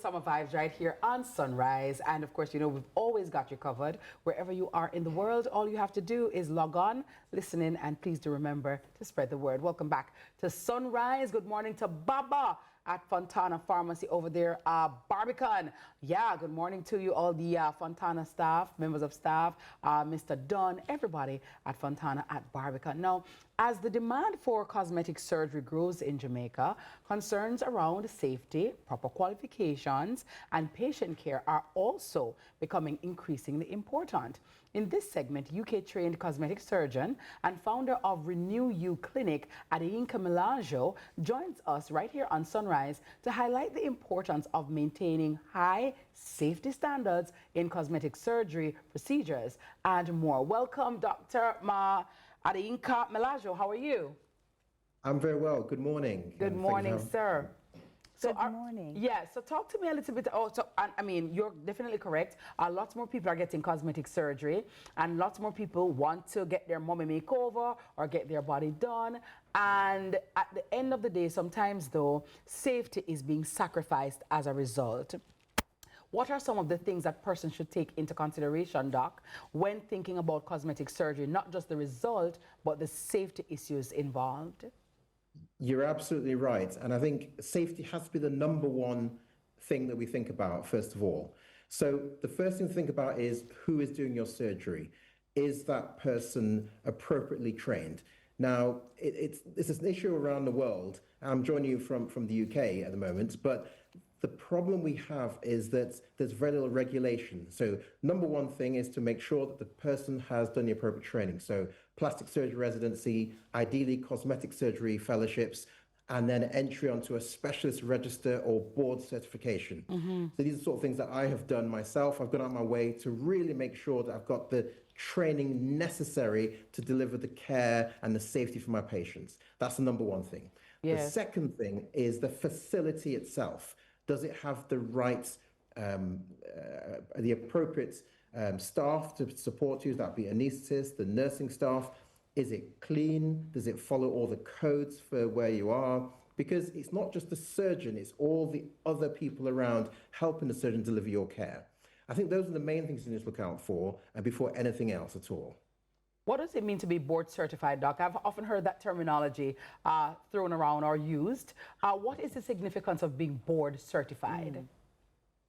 summer vibes right here on Sunrise. And of course, you know, we've always got you covered. Wherever you are in the world, all you have to do is log on, listen in, and please do remember to spread the word. Welcome back to Sunrise. Good morning to Baba at Fontana Pharmacy over there, Barbican. Yeah, good morning to you, all the Fontana staff, members of staff, Mr. Dunn, everybody at Fontana at Barbican. Now, as the demand for cosmetic surgery grows in Jamaica, concerns around safety, proper qualifications, and patient care are also becoming increasingly important. In this segment, UK-trained cosmetic surgeon and founder of Renew You Clinic, Adeyinka Molajo, joins us right here on Sunrise to highlight the importance of maintaining high safety standards in cosmetic surgery procedures and more. Welcome, Dr. Adeyinka Molajo. How are you? I'm very well. Good morning. Good morning, sir. So good morning. So talk to me a little bit. I mean, you're definitely correct. Lots more people are getting cosmetic surgery, and lots more people want to get their mommy makeover or get their body done. And at the end of the day, sometimes though, safety is being sacrificed as a result. What are some of the things that person should take into consideration, Doc, when thinking about cosmetic surgery? Not just the result, but the safety issues involved. You're absolutely right. And I think safety has to be the number one thing that we think about, first of all. So the first thing to think about is who is doing your surgery. Is that person appropriately trained? Now, it's an issue around the world. I'm joining you from the UK at the moment, but the problem we have is that there's very little regulation. So number one thing is to make sure that the person has done the appropriate training. So plastic surgery residency, ideally cosmetic surgery fellowships, and then entry onto a specialist register or board certification. So these are the sort of things that I have done myself. I've gone out of my way to really make sure that I've got the training necessary to deliver the care and the safety for my patients. That's the number one thing. Yes. The second thing is the facility itself. Does it have the right, the appropriate staff to support you? That'd be anaesthetists, the nursing staff. Is it clean? Does it follow all the codes for where you are? Because it's not just the surgeon, it's all the other people around helping the surgeon deliver your care. I think those are the main things you need to look out for before anything else at all. What does it mean to be board certified, Doc? I've often heard that terminology thrown around or used. What is the significance of being board certified?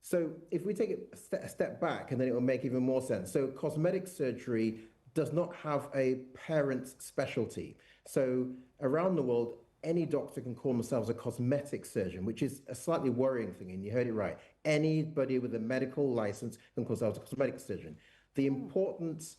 So if we take it a step back, and then it will make even more sense. So cosmetic surgery does not have a parent specialty. So around the world, any doctor can call themselves a cosmetic surgeon, which is a slightly worrying thing, and you heard it right. Anybody with a medical license can call themselves a cosmetic surgeon. The important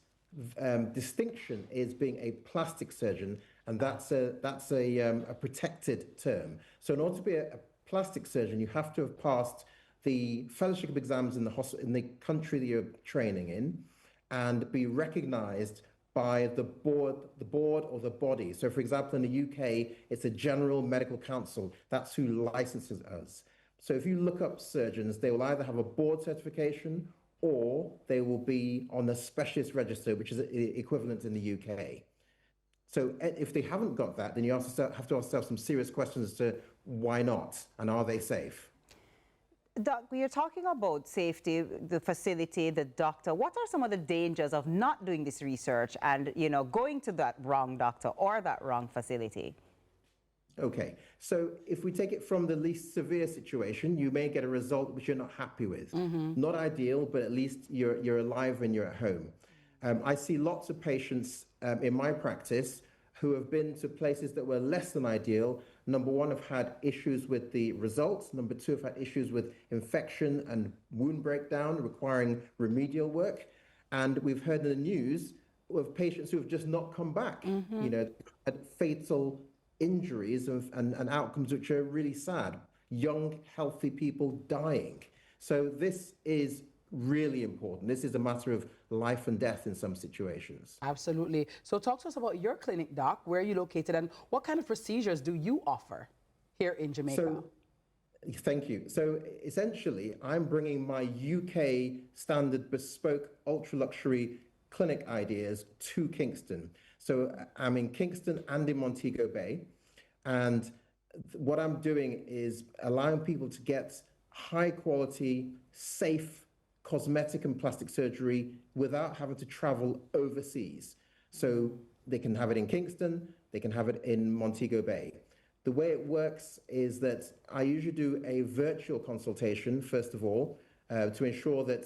distinction is being a plastic surgeon, and that's a protected term. So in order to be a plastic surgeon, you have to have passed the fellowship exams in the country that you're training in, and be recognized by the board or the body. So for example, in the UK, it's a General Medical Council. That's who licenses us. So if you look up surgeons, they will either have a board certification or they will be on a specialist register, which is equivalent in the UK. So if they haven't got that, then you have to ask yourself some serious questions as to why not, and are they safe? Doc, you're talking about safety, the facility, the doctor. What are some of the dangers of not doing this research and, you know, going to that wrong doctor or that wrong facility? Okay, so if we take it from the least severe situation, you may get a result which you're not happy with. Not ideal, but at least you're alive when you're at home. I see lots of patients in my practice who have been to places that were less than ideal. Number one, have had issues with the results. Number two, have had issues with infection and wound breakdown requiring remedial work. And we've heard in the news of patients who have just not come back, you know, had fatal injuries and outcomes which are really sad. Young, healthy people dying. So this is really important. This is a matter of life and death in some situations. Absolutely. So talk to us about your clinic, Doc. Where are you located and what kind of procedures do you offer here in Jamaica? So, thank you. So essentially, I'm bringing my UK standard bespoke ultra luxury clinic ideas to Kingston. So I'm in Kingston and in Montego Bay. And what I'm doing is allowing people to get high quality, safe cosmetic and plastic surgery without having to travel overseas. So they can have it in Kingston, they can have it in Montego Bay. The way it works is that I usually do a virtual consultation, first of all, to ensure that,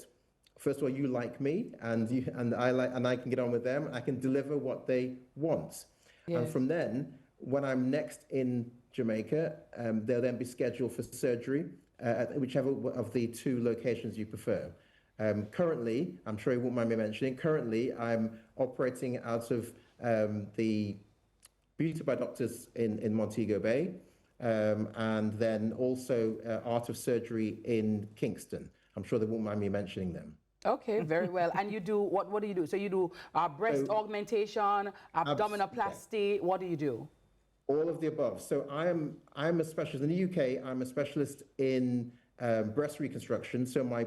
first of all, you like me and I can get on with them. I can deliver what they want. Yes. And from then, when I'm next in Jamaica, they'll then be scheduled for surgery at whichever of the 2 locations you prefer. Currently, I'm sure you won't mind me mentioning, currently I'm operating out of the Beauty by Doctors in Montego Bay, and then also Art of Surgery in Kingston. I'm sure they won't mind me mentioning them. Okay, very well. And you do, what do you do? So you do breast augmentation, abdominoplasty, what do you do? All of the above. So I'm a specialist in the UK. I'm a specialist in breast reconstruction. So my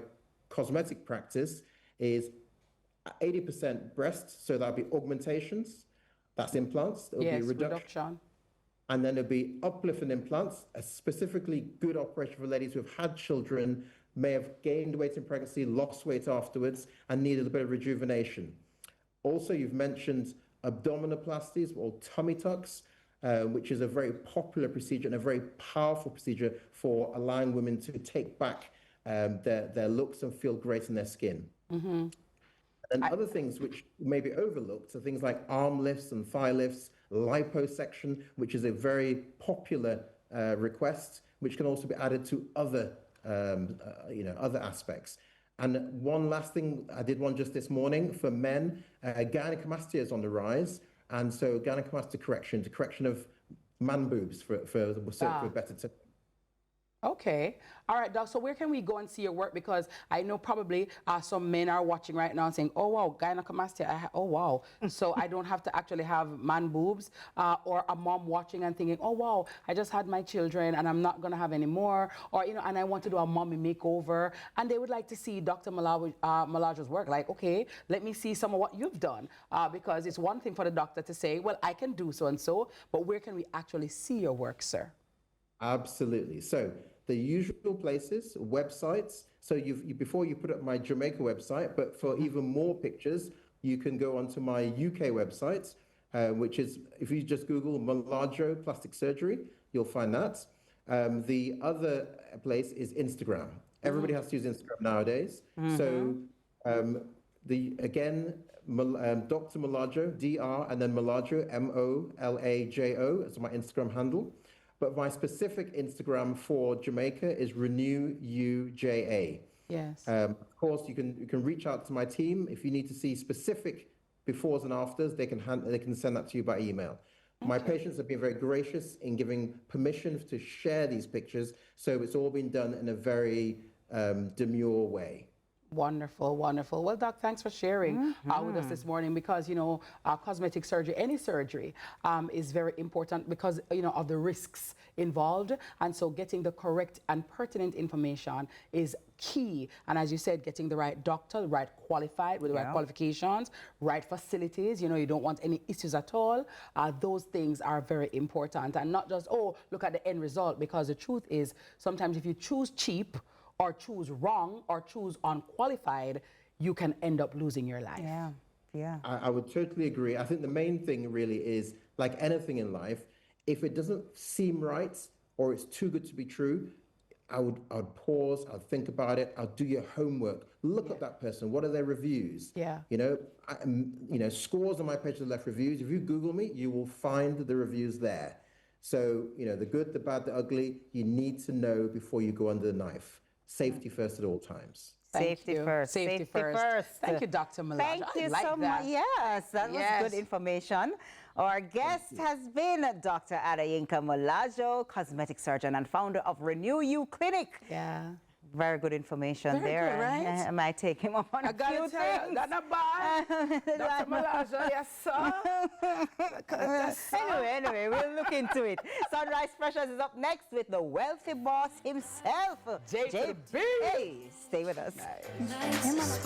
cosmetic practice is 80% breast. So that'll be augmentations. That's implants. There'll be reduction. And then there'll be uplift and implants, a specifically good operation for ladies who have had children, may have gained weight in pregnancy, lost weight afterwards, and need a little bit of rejuvenation. Also, you've mentioned abdominoplasties or tummy tucks, which is a very popular procedure and a very powerful procedure for allowing women to take back their looks and feel great in their skin. Mm-hmm. And other things which may be overlooked are things like arm lifts and thigh lifts, liposuction, which is a very popular request, which can also be added to other other aspects. And one last thing, I did one just this morning for men. Gynecomastia is on the rise, and so gynecomastia correction of man boobs for a better term. Okay. All right, Doc. So where can we go and see your work? Because I know probably some men are watching right now and saying, oh, wow, gynecomastia. Oh, wow. So I don't have to actually have man boobs, or a mom watching and thinking, oh, wow, I just had my children and I'm not going to have any more. Or, and I want to do a mommy makeover. And they would like to see Dr. Molajo's work. Like, okay, let me see some of what you've done. Because it's one thing for the doctor to say, well, I can do so and so, but where can we actually see your work, sir? Absolutely. So the usual places, websites. So before you put up my Jamaica website, but for even more pictures, you can go onto my UK website, which is, if you just Google Molajo Plastic Surgery, you'll find that. The other place is Instagram. Everybody has to use Instagram nowadays. So Dr. Molajo, DR, and then Molajo, Molajo, is my Instagram handle. But my specific Instagram for Jamaica is RenewUJA. Yes. Of course, you can reach out to my team if you need to see specific befores and afters. They can send that to you by email. Okay. My patients have been very gracious in giving permission to share these pictures, so it's all been done in a very demure way. Wonderful, wonderful. Well, Doc, thanks for sharing with us this morning, because, cosmetic surgery, any surgery is very important because, of the risks involved. And so getting the correct and pertinent information is key. And as you said, getting the right doctor, the right qualified, with the right qualifications, right facilities, you don't want any issues at all. Those things are very important. And not just, look at the end result, because the truth is sometimes if you choose cheap, or choose wrong, or choose unqualified, you can end up losing your life. Yeah. I would totally agree. I think the main thing really is, like anything in life, if it doesn't seem right or it's too good to be true, I would pause, I'd think about it, I'd do your homework, look at that person, what are their reviews? Yeah. Scores of my pages have left reviews. If you Google me, you will find the reviews there. So, the good, the bad, the ugly, you need to know before you go under the knife. Safety first at all times. Safety first. Safety first. Thank you, Dr. Molajo. Thank you so much. Yes, that was good information. Our guest has been Dr. Adeyinka Molajo, cosmetic surgeon and founder of Renew You Clinic. Yeah. Very good information Very there. Good, right? I might take him up on a few things. That's not bad. Dr. Molajo, yes, sir. Anyway, we'll look into it. Sunrise Specials is up next with the wealthy boss himself, JB. Hey, stay with us. Nice.